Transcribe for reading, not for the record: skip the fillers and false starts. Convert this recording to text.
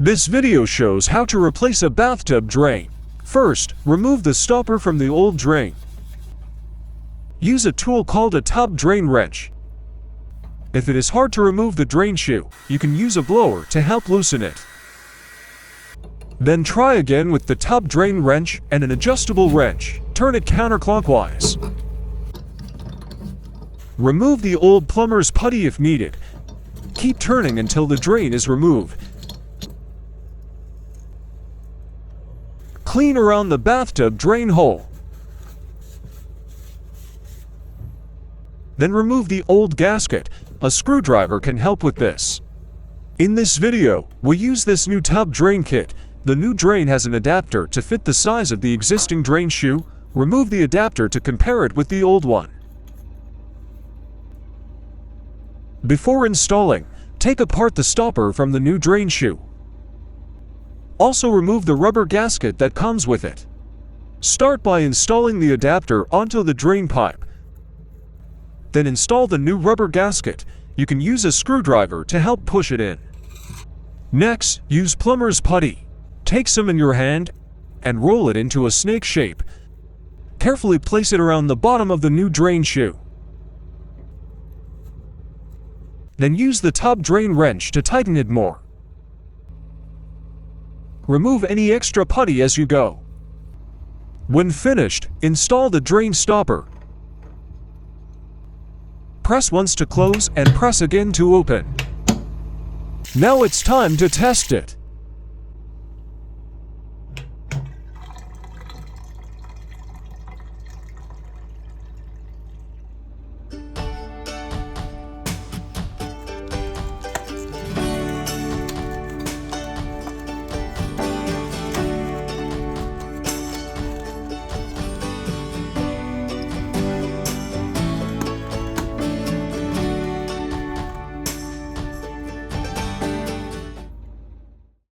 This video shows how to replace a bathtub drain. First, remove the stopper from the old drain. Use a tool called a tub drain wrench. If it is hard to remove the drain shoe, you can use a blower to help loosen it. Then try again with the tub drain wrench and an adjustable wrench. Turn it counterclockwise. Remove the old plumber's putty if needed. Keep turning until the drain is removed. Clean around the bathtub drain hole. Then remove the old gasket. A screwdriver can help with this. In this video, we use this new tub drain kit. The new drain has an adapter to fit the size of the existing drain shoe. Remove the adapter to compare it with the old one. Before installing, take apart the stopper from the new drain shoe. Also remove the rubber gasket that comes with it. Start by installing the adapter onto the drain pipe. Then install the new rubber gasket. You can use a screwdriver to help push it in. Next, use plumber's putty. Take some in your hand and roll it into a snake shape. Carefully place it around the bottom of the new drain shoe. Then use the tub drain wrench to tighten it more. Remove any extra putty as you go. When finished, install the drain stopper. Press once to close and press again to open. Now it's time to test it.